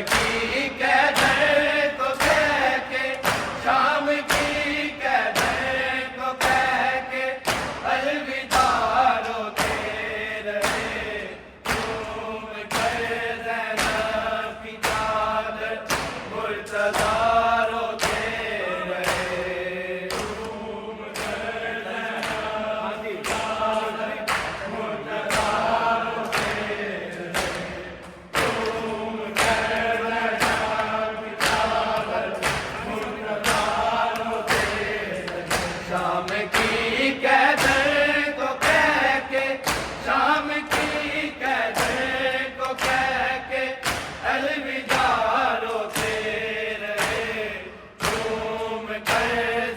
की कहने को कह के, शाम की कहने को कह के अलविदा रोते रहे। झूम कर ज़ैनब की चादर मुर्तज़ा रोते रहे। झूम कर ज़ैनब की चादर मुर्तज़ा रोते रहे। झूम कर ज़ैनब की चादर मुर्तज़ा रोते रहे। शाम की कहने को कह के, शाम की कहने को कह के अलविदा रोते रहे। झूम कर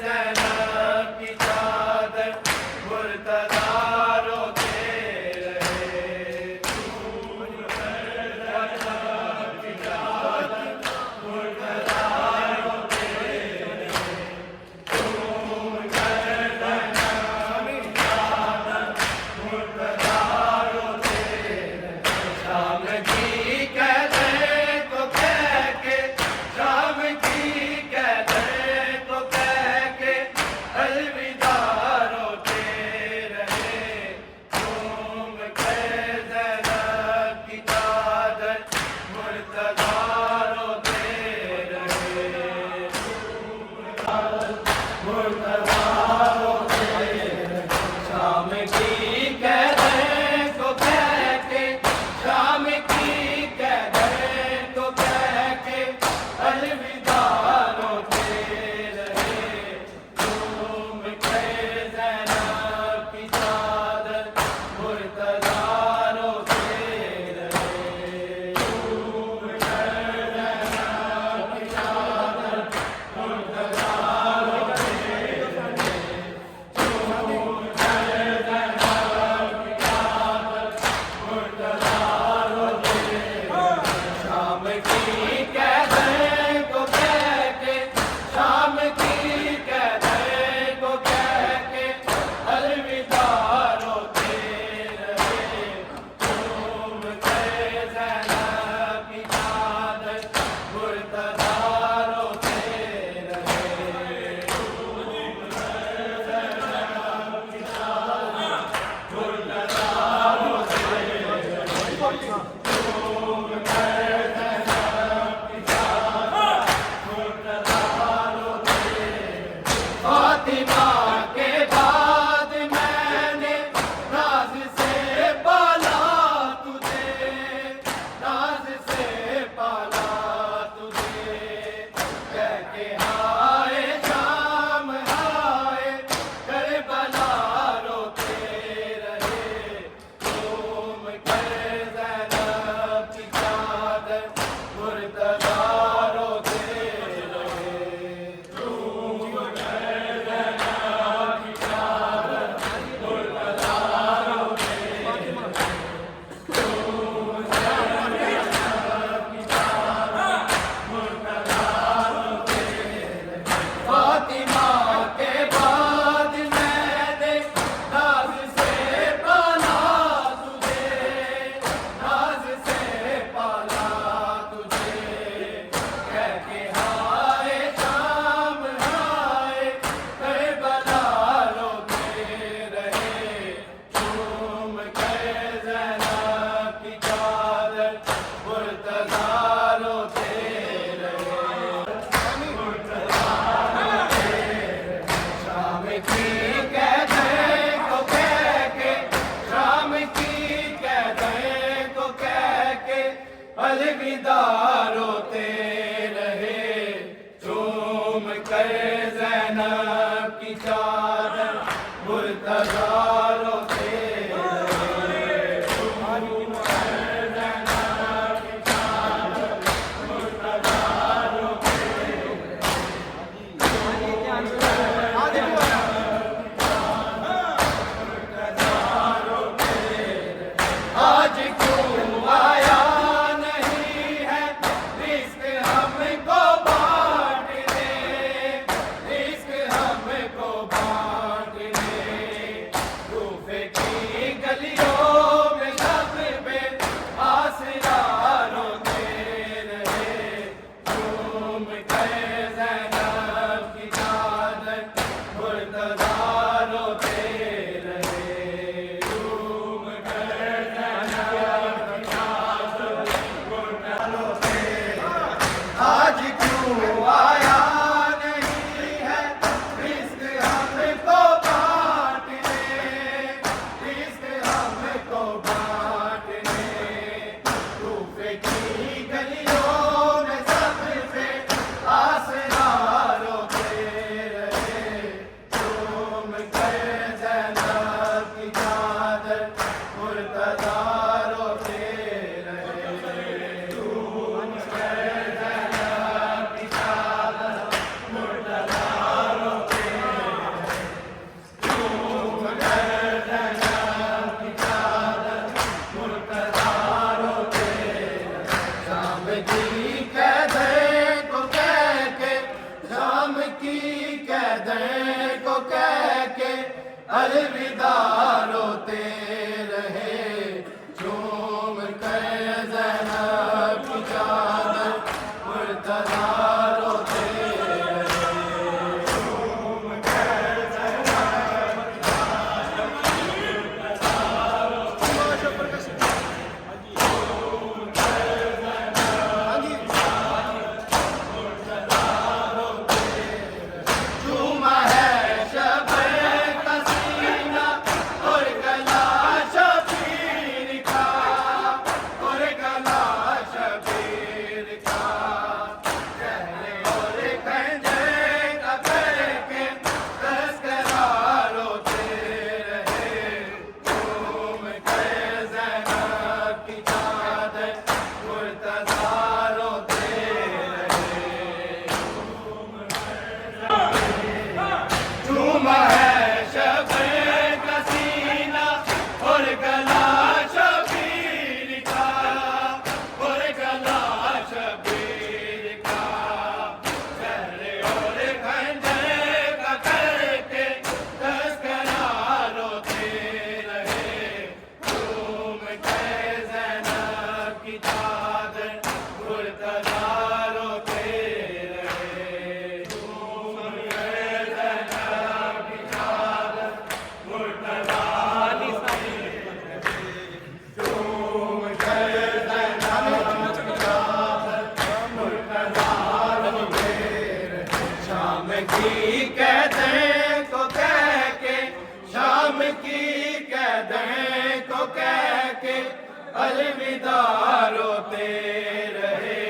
ज़ैनब की चादर मुर्तज़ा रोते रहे। झूम कर ज़ैनब की चादर मुर्तज़ा रोते रहे। झूम कर ज़ैनब की चादर मुर्तज़ा रोते रहे। शाम की कहने को कह के, शाम की कहने को कह के अलविदा रोते रहे। झूम कर ज़ैनब की चादर मुर्तज़ा रोते रहे। मुर्तज़ा रोते रहे। शाम की कहने को कह के, शाम की कहने को कह के अलविदा रोते रहे। झूम कर ज़ैनब की चादर मुर्तज़ा रोते रहे। झूम कर अलविदा रोते रहे झूम कर ज़ैनब की चादर मुर्तज़ा रोते झूमा है शब का सीना और गला शबीर का और गला शबीर का चेहरे और खंजर का करके तस्करा रोते रहे झूम कर ज़ैनब की चादर मुर्तज़ा रोते झूमा है शब का सीना और गला शबीर का और गला शबीर का चेहरे और खंजर का करके तस्करा रोते रहे झूम कर ज़ैनब की चादर मुर्तज़ा रोते रहे झूम कर ज़ैनब की चादर मुर्तज़ा रोते झूम कर ज़ैनब की चादर मुर्तज़ा रोते शाम की कैदें को कह के शाम की कैदें को कह के अलविदा रोते रहे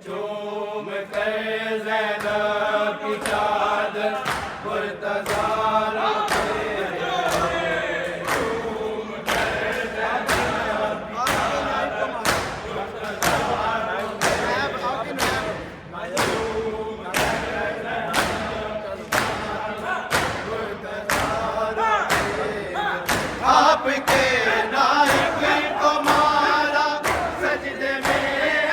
झूम कर ज़ैनब की चादर मुर्तज़ा रोते रहे झूम कर ज़ैनब की चादर मुर्तज़ा रोते आपके नायक को मारा सजदे में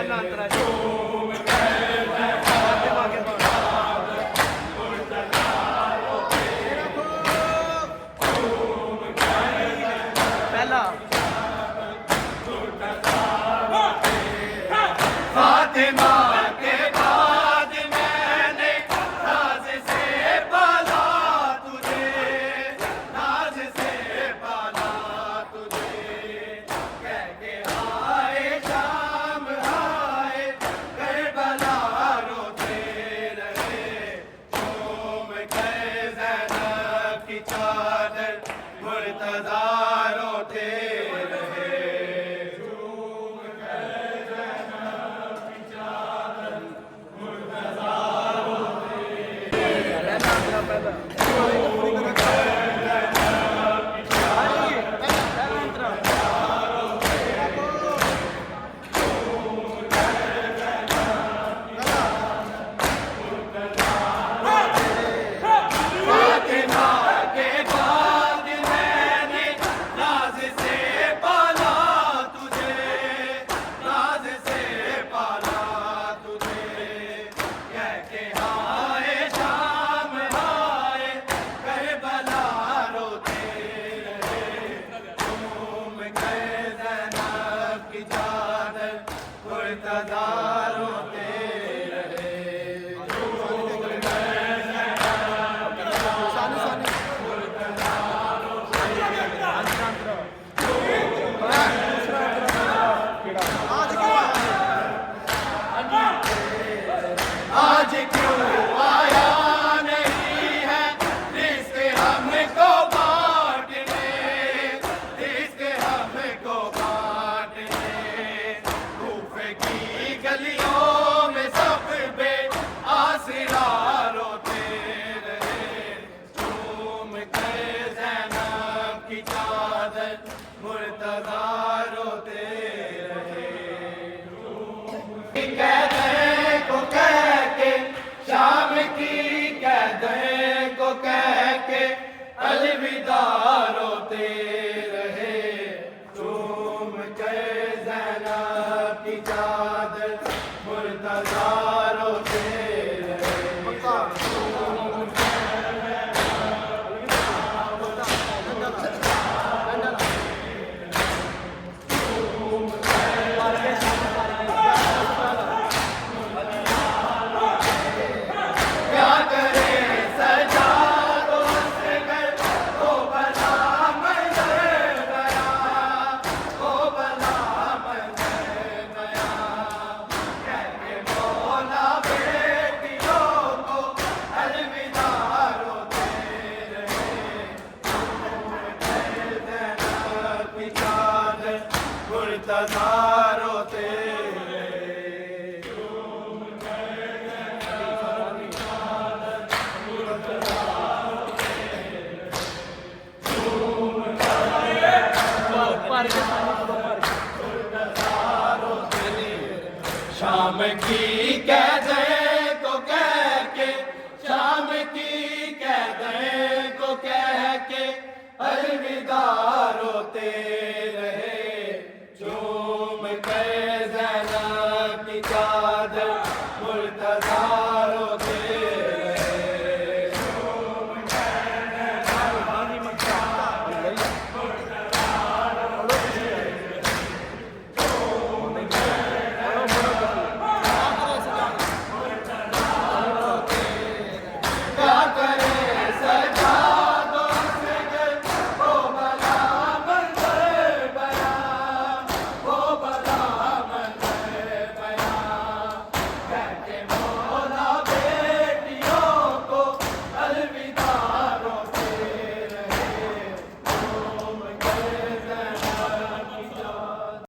पहला अंतरा आगे पहला फातिमा के बाद मैंने नाज से पाला तुझे, नाज से पाला तुझे, कह के आए शाम आए करबला रोते रहे, चूम कर ज़ैनब की चादर मुर्तज़ा रोते रहे, चूम कर ज़ैनब की चादर मुर्तज़ा रोते रहे। फातिमा के बाद मैंने नाज से पाला तुझे, नाज से पाला तुझे, कह के आए शाम आए करबला रोते रहे, चूम कर ज़ैनब की चादर मुर्तज़ा रोते रहे, आज क्यों आया नहीं है रिज़्क़ हमको बांटने, रिज़्क़ हमको बांटने, कूफे की गलियों में सब बेआसरा रोते रहे, चूम कर ज़ैनब की चादर मुर्तज़ा रोते रहे, कहते को कह के शाम की कहते को कह के अलविदा रोते रहे, चूम कर ज़ैनब की चादर मुर्तज़ा रोते रहे। क्या करे सजा तो असगर को बला मंजर गया, को बला मंजर गया, कह के मौला बेटियों को अलविदा रोते रहे, ज़ैनब की चादर मुर्तज़ा रोते रहे। शाम की कहते को कह के, शाम की कहते को कह के अलविदा रोते